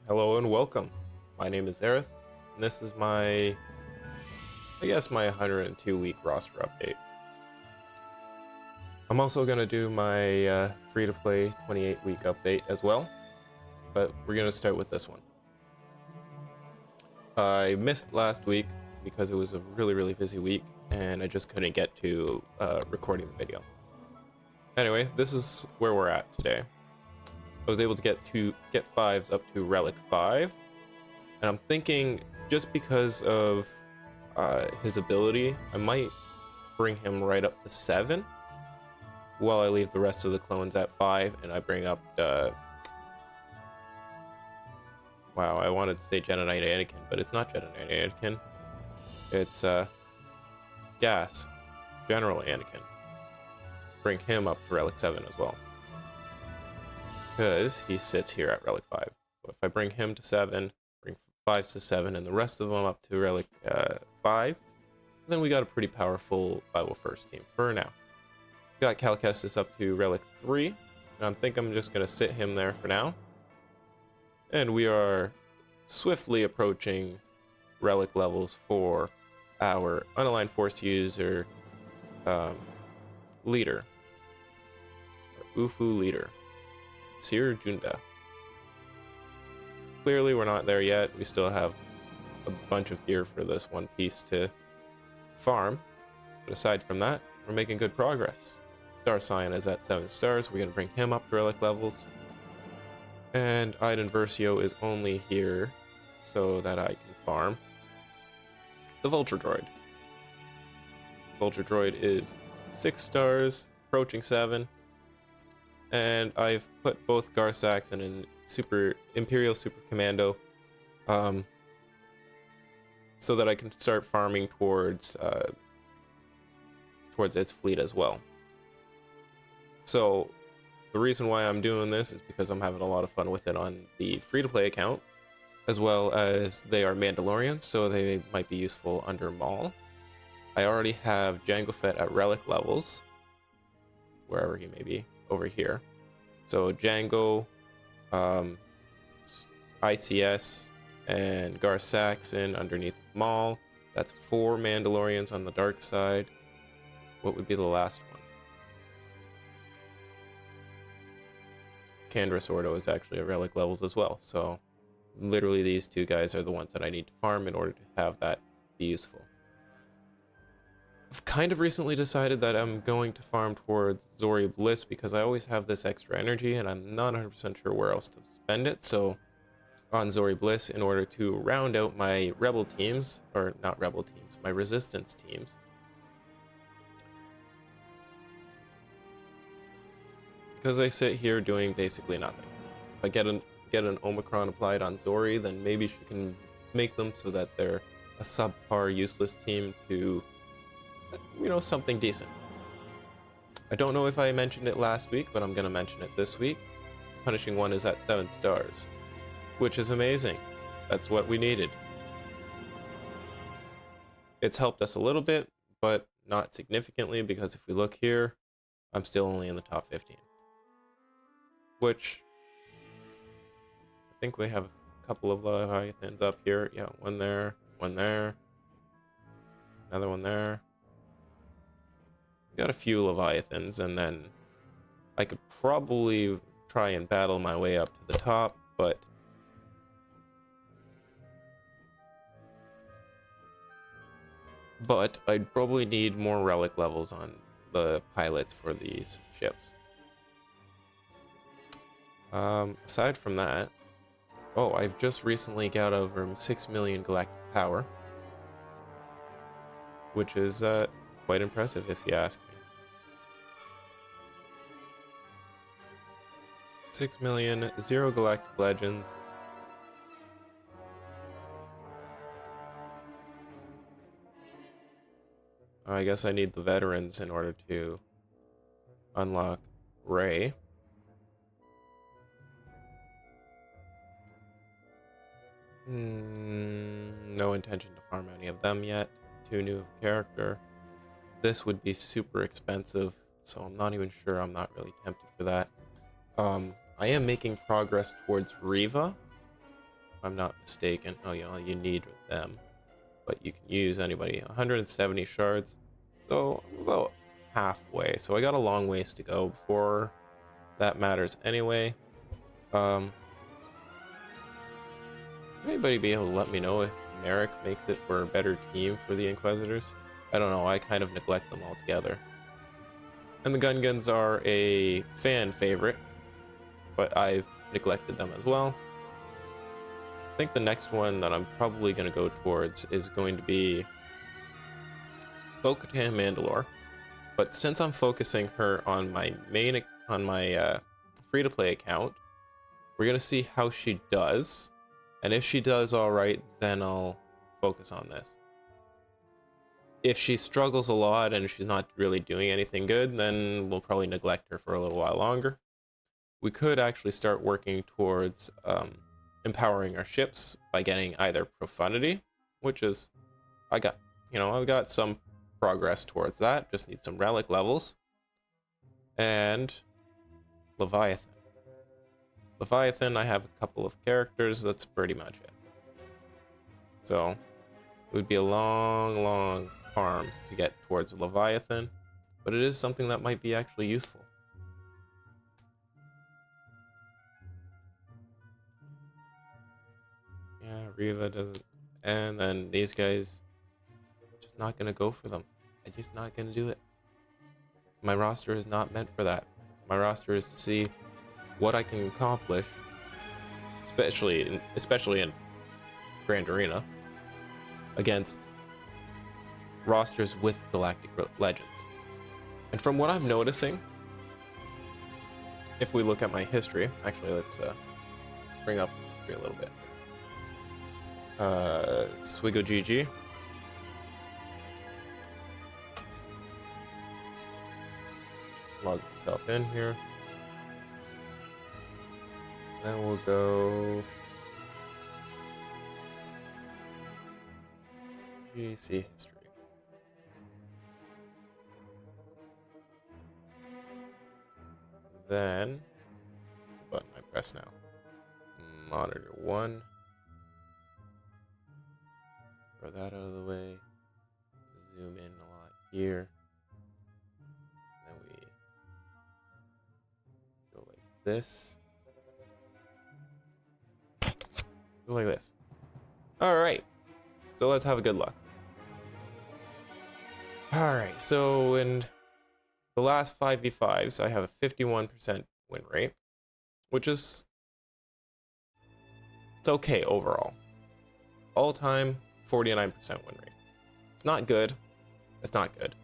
Hello and welcome. My name is Aerith, and this is my 102 week roster update. I'm also going to do my free to play 28 week update as well, but we're going to start with this one. I missed last week because it was a really busy week, and I just couldn't get to recording the video. Anyway, this is where we're at today. I was able to get fives up to Relic 5, and I'm thinking just because of his ability, I might bring him right up to 7 while I leave the rest of the clones at 5, and I bring up wow, I wanted to say Jedi Knight Anakin, but it's not Jedi Knight Anakin. It's Gas General Anakin. Bring him up to Relic 7 as well, because he sits here at Relic 5. So if I bring him to 7, bring 5s to 7, and the rest of them up to Relic 5, then we got a pretty powerful Bible First team for now. Got Cal Kestis up to Relic 3, and I'm just going to sit him there for now. And we are swiftly approaching Relic levels for our Unaligned Force user leader, Ufu leader, Sir Junda. Clearly we're not there yet. We still have a bunch of gear for this one piece to farm, but aside from that, we're making good progress. Darcian is at 7 stars. We're going to bring him up to Relic levels. And Iden Versio is only here so that I can farm the Vulture Droid. Vulture Droid is 6 stars, approaching 7. And I've put both Gar Saxon and Imperial Super Commando so that I can start farming towards its fleet as well. So the reason why I'm doing this is because I'm having a lot of fun with it on the free-to-play account, as well as they are Mandalorians, so they might be useful under Maul. I already have Jango Fett at Relic levels, wherever he may be, over here. So Jango, ICS, and Gar Saxon underneath Maul. That's 4 Mandalorians on the dark side. What would be the last one? Candrass Ordo is actually at Relic levels as well. So literally these 2 guys are the ones that I need to farm in order to have that be useful. I've kind of recently decided that I'm going to farm towards Zori Bliss because I always have this extra energy and I'm not 100% sure where else to spend it. So on Zori Bliss, in order to round out my rebel teams, or not rebel teams, my resistance teams, because I sit here doing basically nothing. If I get an Omicron applied on Zori, then maybe she can make them so that they're a subpar useless team to, something decent. I don't know if I mentioned it last week, but I'm gonna mention it this week. Punishing One is at 7 stars, which is amazing. That's what we needed. It's helped us a little bit, but not significantly, because if we look here, I'm still only in the top 15. Which, I think we have a couple of Leviathans up here. Yeah, one there, another one there. We got a few Leviathans, and then I could probably try and battle my way up to the top, but I'd probably need more Relic levels on the pilots for these ships. Aside from that, I've just recently got over 6 million galactic power, which is quite impressive if you ask me. 6 million, 0 galactic legends. I guess I need the veterans in order to unlock Rey. No intention to farm any of them yet. 2 new of character. This would be super expensive, so I'm not even sure. I'm not really tempted for that. I am making progress towards Riva, I'm not mistaken. Oh, you need them, but you can use anybody. 170 shards, so I'm about halfway. So I got a long ways to go before that matters anyway. Anybody be able to let me know if Merrick makes it for a better team for the Inquisitors? I don't know, I kind of neglect them altogether. And the Gungans are a fan favorite, but I've neglected them as well. I think the next one that I'm probably going to go towards is going to be Bo-Katan Mandalore. But since I'm focusing her on my free-to-play account, we're going to see how she does. And if she does all right, then I'll focus on this. If she struggles a lot and she's not really doing anything good, then we'll probably neglect her for a little while longer. We could actually start working towards empowering our ships by getting either Profundity, which is, I've got some progress towards that, just need some relic levels, and Leviathan. Leviathan, I have a couple of characters, that's pretty much it. So, it would be a long farm to get towards Leviathan, but it is something that might be actually useful. Yeah, Riva doesn't, and then these guys, just not gonna go for them. I'm just not gonna do it. My roster is not meant for that. My roster is to see what I can accomplish, especially in Grand Arena, against rosters with Galactic Legends. And from what I'm noticing, if we look at my history, actually let's bring up the history a little bit. Swigo GG. Log myself in here. Then we'll go GAC history. Then, what's the button I press now? Monitor 1. Throw that out of the way. Zoom in a lot here. Then we go like this. Go like this. Alright. So let's have a good look. Alright, so in the last 5v5s, I have a 51% win rate, which is, it's okay overall. All time, 49% win rate. It's not good. It's not good.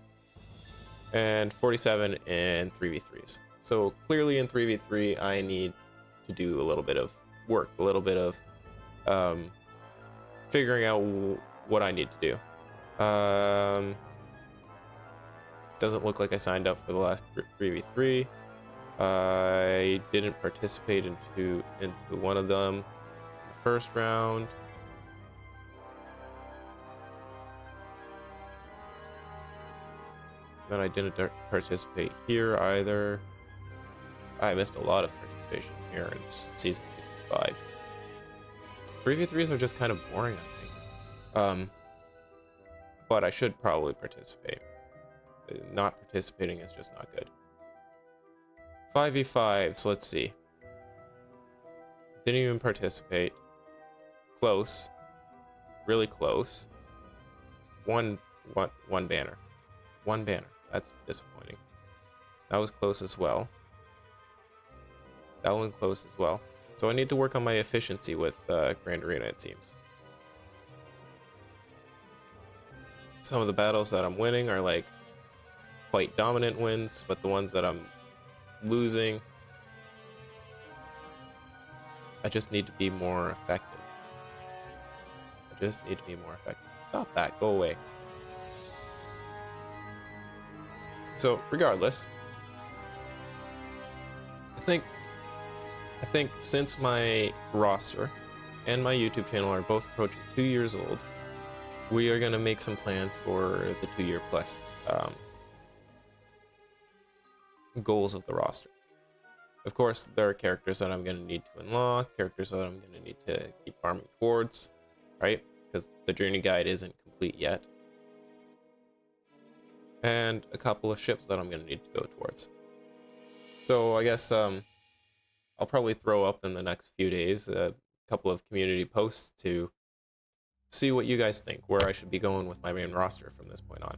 And 47 in 3v3s. So clearly in 3v3, I need to do a little bit of work, a little bit of figuring out what I need to do. Doesn't look like I signed up for the last 3v3. I didn't participate into one of them in the first round. Then I didn't participate here either. I missed a lot of participation here in season 65. 3v3s are just kind of boring, I think. But I should probably participate. Not participating is just not good. 5v5s, let's see. Didn't even participate. Close. Really close. One banner. One banner. That's disappointing. That was close as well. That one close as well. So I need to work on my efficiency with Grand Arena, it seems. Some of the battles that I'm winning are like quite dominant wins, but the ones that I'm losing, I just need to be more effective. Stop that, go away. So regardless, I think since my roster and my YouTube channel are both approaching 2 years old, we are gonna make some plans for the 2 year plus goals of the roster. Of course, there are characters that I'm going to need to unlock, characters that I'm going to need to keep farming towards, right? Because the journey guide isn't complete yet. And a couple of ships that I'm going to need to go towards. So I guess I'll probably throw up in the next few days a couple of community posts to see what you guys think, where I should be going with my main roster from this point on.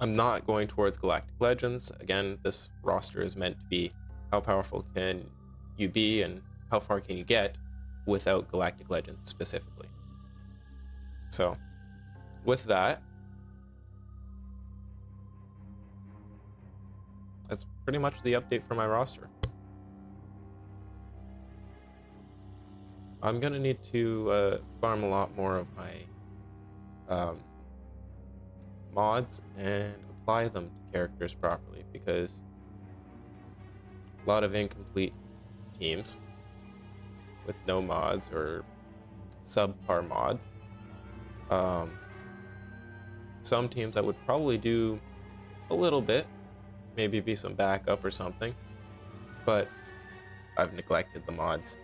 I'm not going towards Galactic Legends. Again, this roster is meant to be how powerful can you be and how far can you get without Galactic Legends specifically. So, with that, that's pretty much the update for my roster. I'm gonna need to farm a lot more of my mods and apply them to characters properly, because a lot of incomplete teams with no mods or subpar mods. Some teams I would probably do a little bit, maybe be some backup or something, but I've neglected the mods.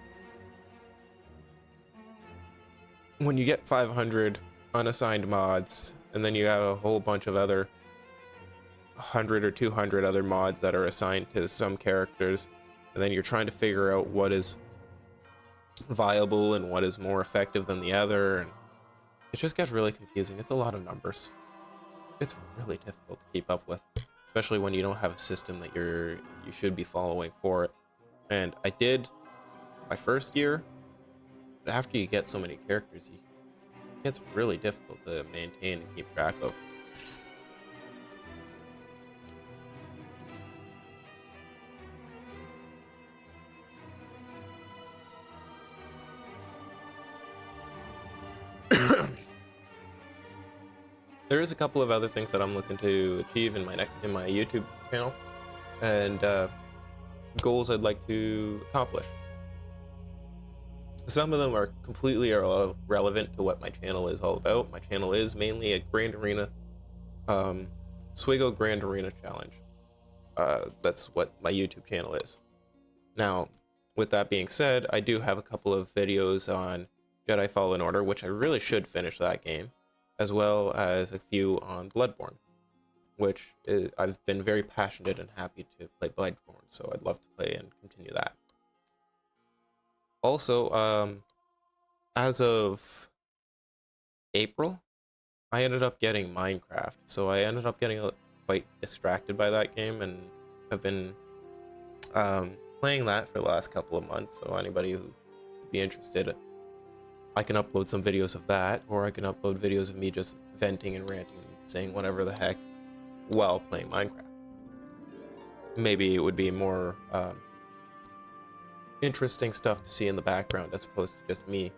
When you get 500 unassigned mods, and then you have a whole bunch of other 100 or 200 other mods that are assigned to some characters, and then you're trying to figure out what is viable and what is more effective than the other, and it just gets really confusing. It's a lot of numbers. It's really difficult to keep up with, especially when you don't have a system that you should be following for it. And I did my first year, but after you get so many characters, it gets really difficult to maintain and keep track of. There is a couple of other things that I'm looking to achieve in my YouTube channel, and goals I'd like to accomplish. Some of them are completely irrelevant to what my channel is all about. My channel is mainly a Grand Arena, Swigo Grand Arena Challenge. That's what my YouTube channel is. Now, with that being said, I do have a couple of videos on Jedi Fallen Order, which I really should finish that game, as well as a few on Bloodborne, which I've been very passionate and happy to play Bloodborne, so I'd love to play and continue that. Also, as of April, I ended up getting Minecraft, so I ended up getting quite distracted by that game and have been playing that for the last couple of months. So anybody who would be interested, I can upload some videos of that, or I can upload videos of me just venting and ranting and saying whatever the heck while playing Minecraft. Maybe it would be more interesting stuff to see in the background as opposed to just me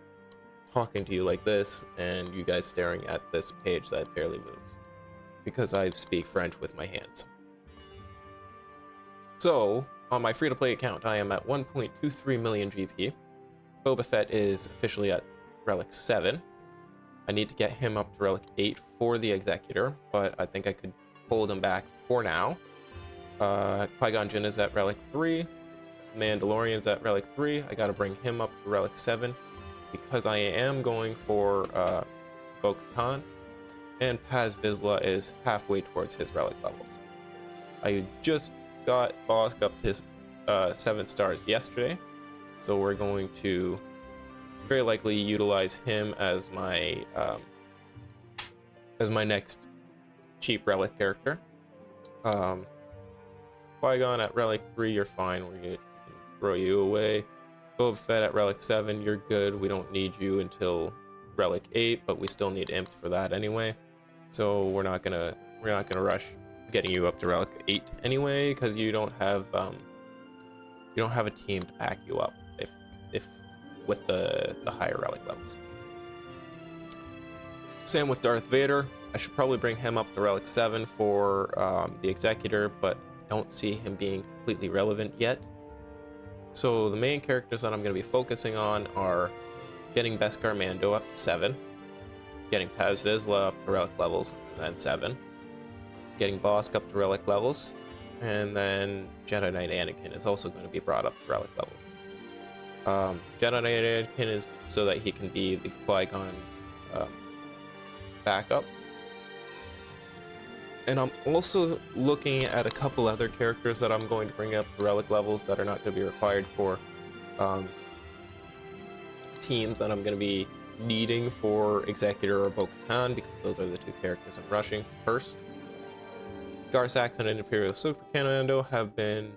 talking to you like this and you guys staring at this page that barely moves, because I speak French with my hands. So, on my free-to-play account, I am at 1.23 million GP. Boba Fett is officially at Relic 7. I need to get him up to Relic 8 for the Executor, but I think I could hold him back for now. Qui-Gon Jinn is at Relic 3. Mandalorian's at Relic 3. I gotta bring him up to Relic 7 because I am going for Bo-Katan, and Paz Vizsla is halfway towards his Relic levels. I just got Bossk up to 7 stars yesterday, so we're going to very likely utilize him as my next cheap Relic character. Qui-Gon at Relic 3, you're fine. We're gonna throw you away. Boba Fett at Relic 7, you're good. We don't need you until Relic 8, but we still need imps for that anyway. So we're not gonna rush getting you up to Relic 8 anyway, because you don't have a team to back you up if with the higher Relic levels. Same with Darth Vader. I should probably bring him up to Relic 7 for the Executor, but don't see him being completely relevant yet. So the main characters that I'm going to be focusing on are getting Beskar Mando up to 7, getting Paz Vizsla up to Relic levels, and then 7, getting Bossk up to Relic levels, And then Jedi Knight Anakin is also going to be brought up to relic levels. Jedi Knight Anakin is so that he can be the Qui-Gon backup. And I'm also looking at a couple other characters that I'm going to bring up to relic levels that are not going to be required for teams that I'm going to be needing for Executor or Bo-Katan, because those are the two characters I'm rushing first. Gar Saxon and Imperial Super Commando have been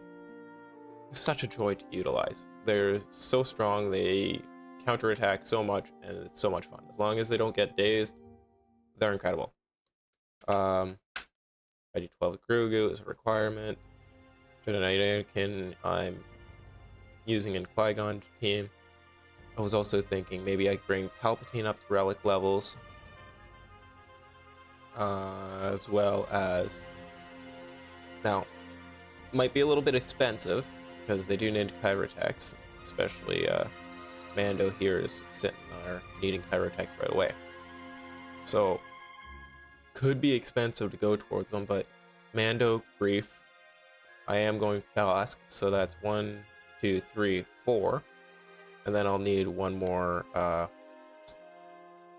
such a joy to utilize. They're so strong, they counterattack so much, and it's so much fun. As long as they don't get dazed, they're incredible. ID12 Grogu is a requirement. Jedi Knight Anakin I'm using in Qui-Gon team. I was also thinking maybe I'd bring Palpatine up to relic levels, as well as, now, might be a little bit expensive because they do need Kyrotex, especially Mando here is sitting there needing Kyrotex right away. So, could be expensive to go towards them, but Mando, Greef, I am going Balask, so that's 1, 2, 3, 4. And then I'll need one more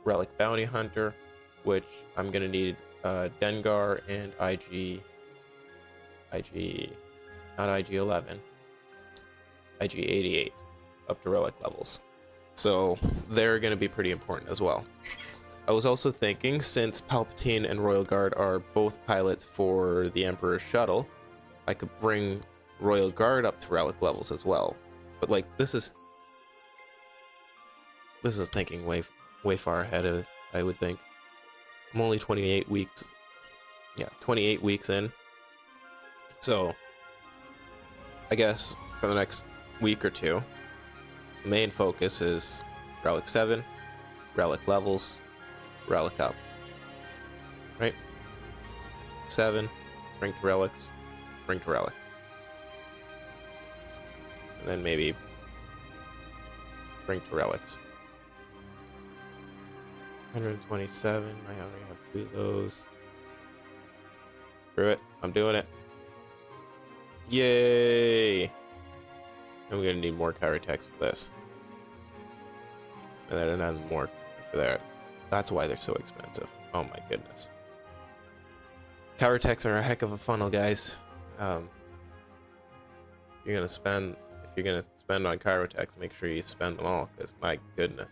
Relic Bounty Hunter, which I'm going to need Dengar and not IG-11, IG-88 up to relic levels. So they're going to be pretty important as well. I was also thinking, since Palpatine and Royal Guard are both pilots for the Emperor's shuttle, I could bring Royal Guard up to relic levels as well. But like, this is thinking way far ahead of it, I would think. I'm only 28 weeks in. So I guess for the next week or two, the main focus is Relic 7, Relic levels, Relic up. Right? 7, bring to relics, bring to relics. And then maybe bring to relics. 127, I already have 2 of those. Screw it, I'm doing it. Yay! I'm gonna need more Kyrotex for this. And then another more for that. That's why they're so expensive. Oh my goodness. Kyrotex are a heck of a funnel, guys. If you're gonna spend on Kyrotex, make sure you spend them all, because my goodness.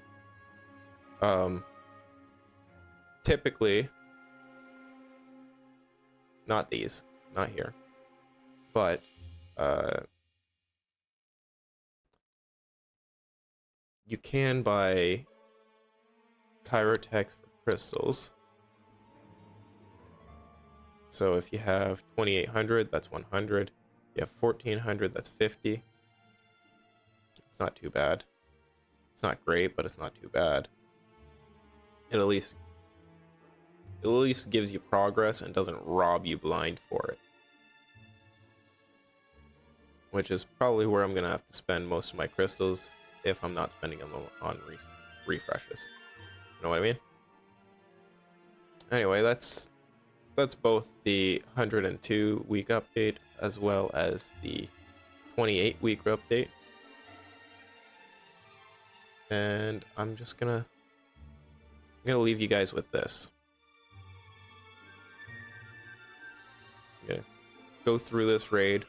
Typically, not these, not here, but you can buy Kyrotex for crystals. So if you have 2800, that's 100. You have 1400, that's 50. It's not too bad. It's not great, but it's not too bad. It at least gives you progress and doesn't rob you blind for it. Which is probably where I'm gonna have to spend most of my crystals if I'm not spending them on refreshes. You know what I mean? Anyway, that's both the 102 week update as well as the 28 week update. And I'm just gonna leave you guys with this. I'm gonna go through this raid,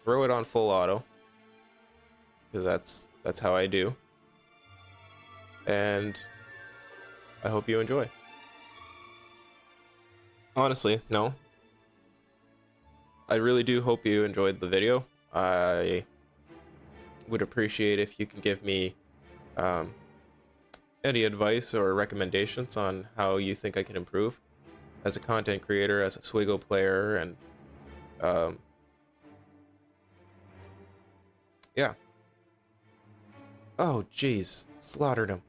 throw it on full auto, because that's how I do. And I hope you enjoy. Honestly, no. I really do hope you enjoyed the video. I would appreciate if you can give me any advice or recommendations on how you think I can improve as a content creator, as a Swigo player, and yeah. Oh, jeez, slaughtered him.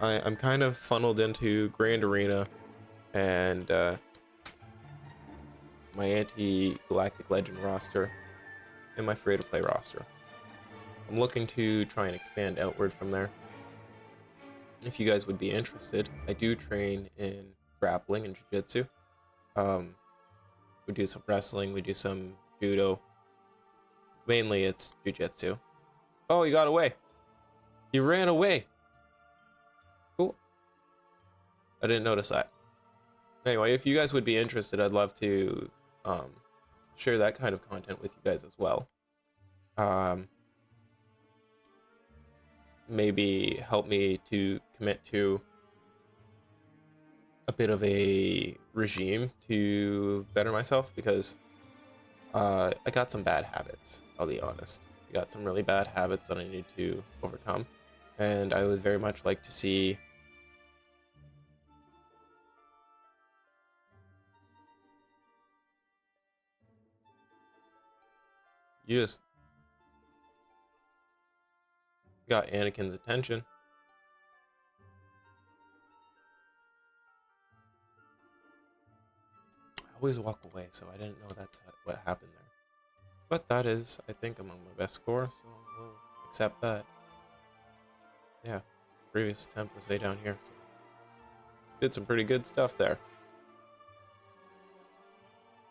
I'm kind of funneled into Grand Arena and my anti-Galactic Legend roster and my free-to-play roster. I'm looking to try and expand outward from there. if you guys would be interested, I do train in grappling and jiu-jitsu. We do some wrestling, we do some judo. Mainly it's jiu-jitsu. Oh, he got away. He ran away. Cool. I didn't notice that. Anyway, if you guys would be interested, I'd love to share that kind of content with you guys as well. Maybe help me to commit to a bit of a regime to better myself, because I got some bad habits, I'll be honest. I got some really bad habits that I need to overcome, and I would very much like to see you just got Anakin's attention. I always walk away, so I didn't know that's what happened there. But that is, I think, among my best score, so we'll accept that. Yeah, previous attempt was way down here, so did some pretty good stuff there.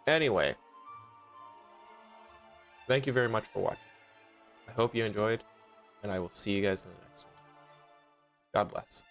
Anyway, thank you very much for watching. I hope you enjoyed, and I will see you guys in the next one. God bless.